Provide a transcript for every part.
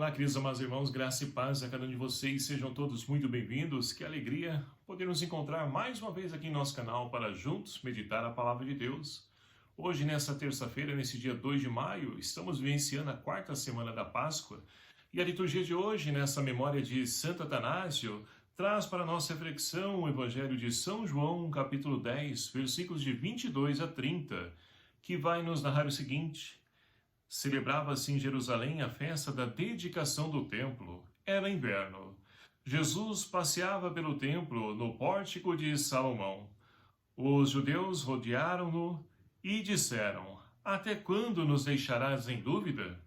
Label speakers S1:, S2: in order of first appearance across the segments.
S1: Olá, queridos amados irmãos, graça e paz a cada um de vocês, sejam todos muito bem-vindos. Que alegria poder nos encontrar mais uma vez aqui em nosso canal para juntos meditar a palavra de Deus. Hoje, nessa terça-feira, nesse dia 2 de maio, estamos vivenciando a quarta semana da Páscoa e a liturgia de hoje, nessa memória de Santo Atanásio, traz para nossa reflexão o Evangelho de São João, capítulo 10, versículos de 22 a 30, que vai nos narrar o seguinte: Celebrava-se em Jerusalém a festa da dedicação do templo. Era inverno. Jesus passeava pelo templo no pórtico de Salomão. Os judeus rodearam-no e disseram: Até quando nos deixarás em dúvida?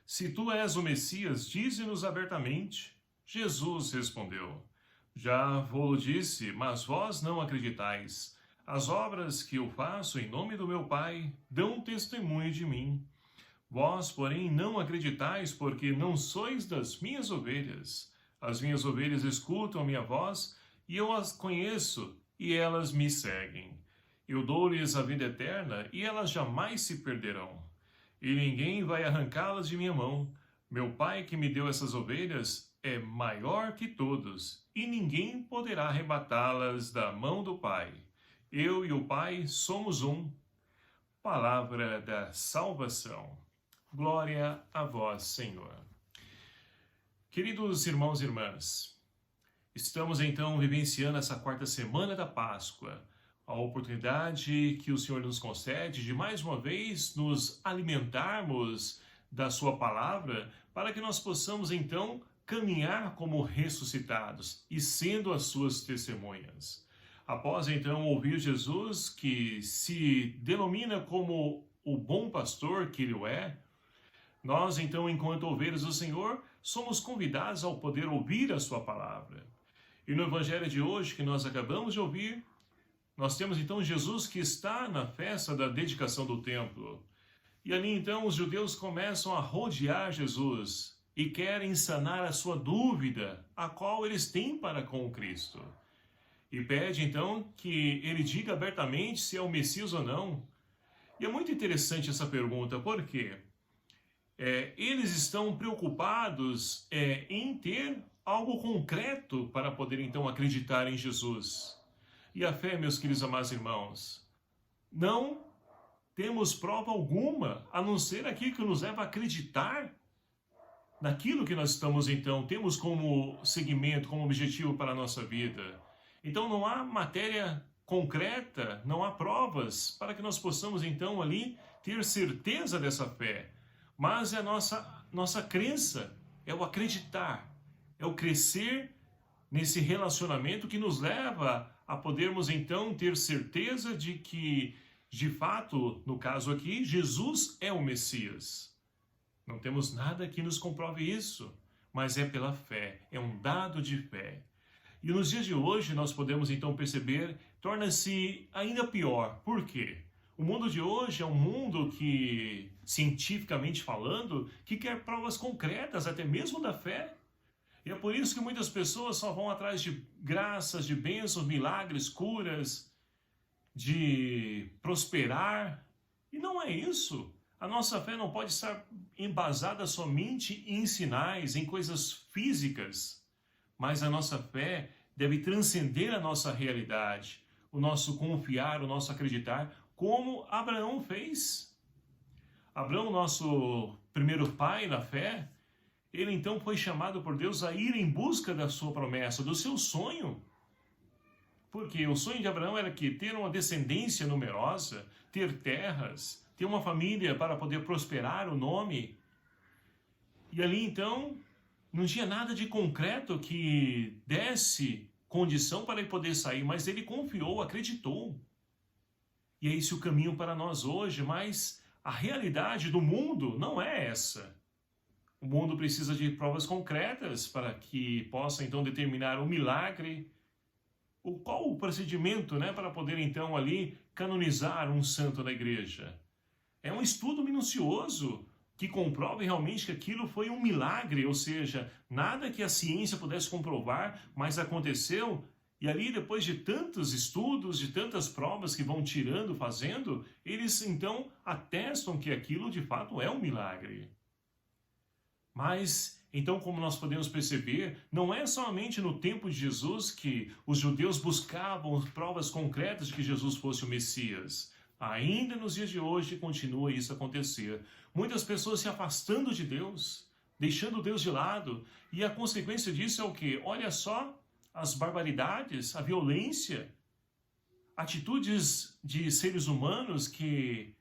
S1: Se tu és o Messias, dize-nos abertamente. Jesus respondeu: Já vou-lo disse, mas vós não acreditais. As obras que eu faço em nome do meu Pai dão testemunho de mim. Vós, porém, não acreditais, porque não sois das minhas ovelhas. As minhas ovelhas escutam a minha voz, e eu as conheço, e elas me seguem. Eu dou-lhes a vida eterna, e elas jamais se perderão. E ninguém vai arrancá-las de minha mão. Meu Pai que me deu essas ovelhas é maior que todos, e ninguém poderá arrebatá-las da mão do Pai. Eu e o Pai somos um. Palavra da salvação. Glória a vós, Senhor. Queridos irmãos e irmãs, estamos então vivenciando essa quarta semana da Páscoa, a oportunidade que o Senhor nos concede de mais uma vez nos alimentarmos da sua palavra, para que nós possamos então caminhar como ressuscitados e sendo as suas testemunhas. Após então ouvir Jesus, que se denomina como o bom pastor que ele é, nós, então, enquanto ovelhas do Senhor, somos convidados ao poder ouvir a sua palavra. E no Evangelho de hoje, que nós acabamos de ouvir, nós temos, então, Jesus que está na festa da dedicação do templo. E ali, então, os judeus começam a rodear Jesus e querem sanar a sua dúvida, a qual eles têm para com o Cristo. E pede, então, que ele diga abertamente se é o Messias ou não. E é muito interessante essa pergunta, por quê? Eles estão preocupados em ter algo concreto para poder então acreditar em Jesus. E a fé, meus queridos amados irmãos, não temos prova alguma, a não ser aquilo que nos leva a acreditar naquilo que nós estamos então, temos como segmento, como objetivo para a nossa vida. Então não há matéria concreta, não há provas para que nós possamos então ali ter certeza dessa fé. Mas é a nossa crença, é o acreditar, é o crescer nesse relacionamento que nos leva a podermos então ter certeza de que, de fato, no caso aqui, Jesus é o Messias. Não temos nada que nos comprove isso, mas é pela fé, é um dado de fé. E nos dias de hoje nós podemos então perceber, torna-se ainda pior. Por quê? O mundo de hoje é um mundo que, cientificamente falando, que quer provas concretas, até mesmo da fé. E é por isso que muitas pessoas só vão atrás de graças, de bênçãos, milagres, curas, de prosperar. E não é isso. A nossa fé não pode estar embasada somente em sinais, em coisas físicas. Mas a nossa fé deve transcender a nossa realidade, o nosso confiar, o nosso acreditar, como Abraão fez. Abraão, nosso primeiro pai na fé, ele então foi chamado por Deus a ir em busca da sua promessa, do seu sonho. Porque o sonho de Abraão era que ter uma descendência numerosa, ter terras, ter uma família para poder prosperar o nome. E ali então não tinha nada de concreto que desse condição para ele poder sair, mas ele confiou, acreditou. E é esse o caminho para nós hoje, mas a realidade do mundo não é essa. O mundo precisa de provas concretas para que possa então determinar o milagre, qual o procedimento, para poder então ali canonizar um santo da igreja. É um estudo minucioso que comprove realmente que aquilo foi um milagre, ou seja, nada que a ciência pudesse comprovar, mas aconteceu. E ali, depois de tantos estudos, de tantas provas que vão tirando, fazendo, eles então atestam que aquilo de fato é um milagre. Mas Então, como nós podemos perceber, não é somente no tempo de Jesus que os judeus buscavam provas concretas de que Jesus fosse o Messias. Ainda nos dias de hoje continua isso a acontecer. Muitas pessoas se afastando de Deus, deixando Deus de lado, e a consequência disso é o quê? Olha só as barbaridades, a violência, atitudes de seres humanos que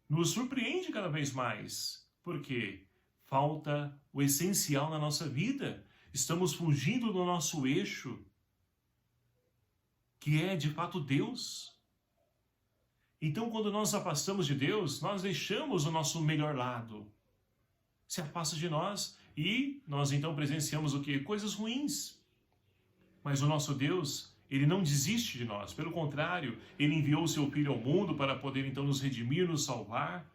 S1: nos surpreende cada vez mais. Por quê? Falta o essencial na nossa vida. Estamos fugindo do nosso eixo, que é de fato Deus. Então, quando nós nos afastamos de Deus, nós deixamos o nosso melhor lado. Se afasta de nós e nós então presenciamos o quê? Coisas ruins. Mas o nosso Deus, Ele não desiste de nós. Pelo contrário, Ele enviou o Seu Filho ao mundo para poder então nos redimir, nos salvar.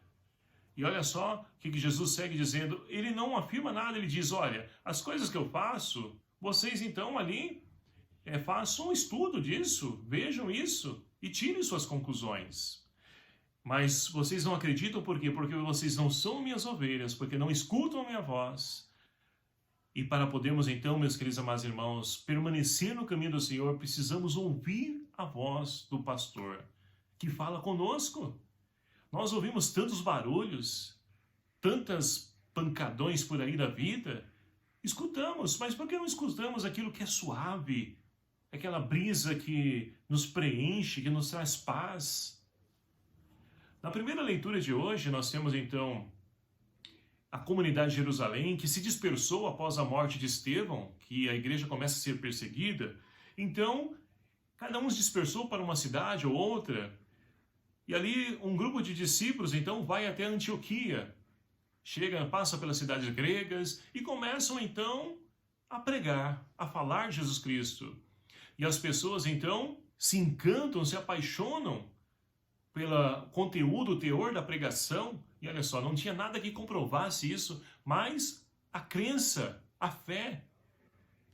S1: E olha só o que Jesus segue dizendo. Ele não afirma nada, ele diz, olha, as coisas que eu faço, vocês então ali façam um estudo disso, vejam isso e tirem suas conclusões. Mas vocês não acreditam por quê? Porque vocês não são minhas ovelhas, porque não escutam a minha voz. E para podermos então, meus queridos amados irmãos, permanecer no caminho do Senhor, precisamos ouvir a voz do pastor, que fala conosco. Nós ouvimos tantos barulhos, tantas pancadões por aí da vida, escutamos, mas por que não escutamos aquilo que é suave, aquela brisa que nos preenche, que nos traz paz? Na primeira leitura de hoje, nós temos então a comunidade de Jerusalém, que se dispersou após a morte de Estevão, que a igreja começa a ser perseguida. Então, cada um se dispersou para uma cidade ou outra. E ali um grupo de discípulos então vai até Antioquia, passa pelas cidades gregas e começam então a pregar, a falar de Jesus Cristo. E as pessoas então se encantam, se apaixonam pelo conteúdo, o teor da pregação. E olha só, não tinha nada que comprovasse isso, mas a crença, a fé.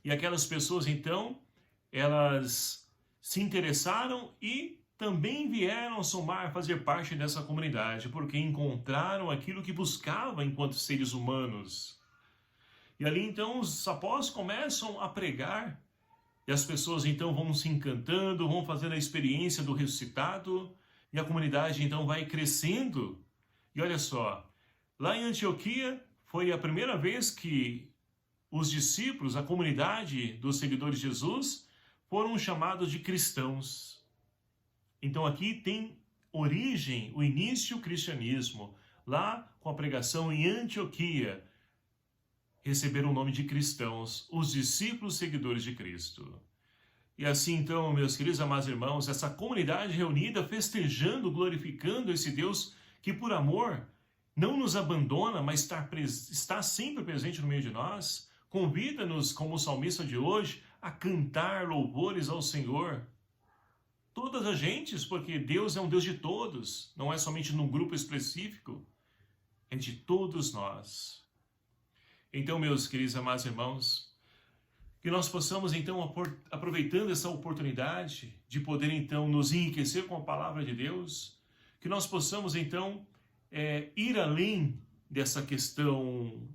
S1: E aquelas pessoas então, elas se interessaram e também vieram somar, fazer parte dessa comunidade, porque encontraram aquilo que buscavam enquanto seres humanos. E ali então os apóstolos começam a pregar, e as pessoas então vão se encantando, vão fazendo a experiência do ressuscitado, e a comunidade então vai crescendo. E olha só, lá em Antioquia foi a primeira vez que os discípulos, a comunidade dos seguidores de Jesus, foram chamados de cristãos. Então aqui tem origem, o início do cristianismo. Lá com a pregação em Antioquia, receberam o nome de cristãos, os discípulos seguidores de Cristo. E assim então, meus queridos amados irmãos, essa comunidade reunida, festejando, glorificando esse Deus que por amor não nos abandona, mas está sempre presente no meio de nós, convida-nos, como o salmista de hoje, a cantar louvores ao Senhor. Todas as gentes, porque Deus é um Deus de todos, não é somente num grupo específico, é de todos nós. Então, meus queridos amados irmãos, que nós possamos então, aproveitando essa oportunidade de poder então nos enriquecer com a palavra de Deus, que nós possamos então ir além dessa questão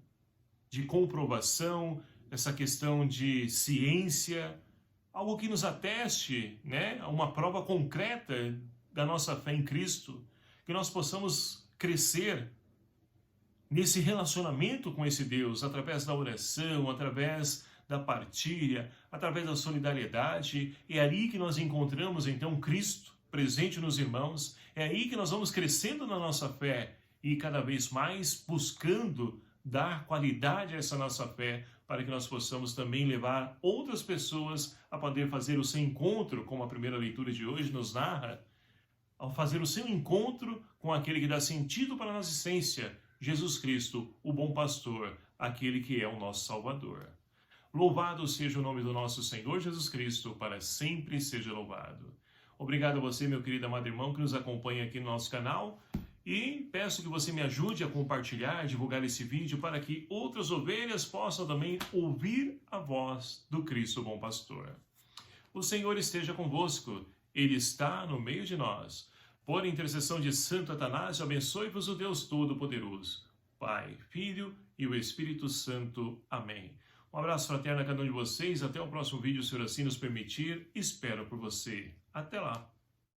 S1: de comprovação, essa questão de ciência, algo que nos ateste, né, uma prova concreta da nossa fé em Cristo, que nós possamos crescer nesse relacionamento com esse Deus, através da oração, através da partilha, através da solidariedade. É ali que nós encontramos então Cristo presente nos irmãos, é aí que nós vamos crescendo na nossa fé e cada vez mais buscando dar qualidade a essa nossa fé, para que nós possamos também levar outras pessoas a poder fazer o seu encontro, como a primeira leitura de hoje nos narra, ao fazer o seu encontro com aquele que dá sentido para a nossa essência, Jesus Cristo, o bom pastor, aquele que é o nosso Salvador. Louvado seja o nome do nosso Senhor Jesus Cristo, para sempre seja louvado. Obrigado a você, meu querido amado irmão, que nos acompanha aqui no nosso canal. E peço que você me ajude a compartilhar, divulgar esse vídeo para que outras ovelhas possam também ouvir a voz do Cristo Bom Pastor. O Senhor esteja convosco, Ele está no meio de nós. Por intercessão de Santo Atanásio, abençoe-vos o Deus Todo-Poderoso, Pai, Filho e o Espírito Santo. Amém. Um abraço fraterno a cada um de vocês. Até o próximo vídeo, se o Senhor assim nos permitir. Espero por você. Até lá.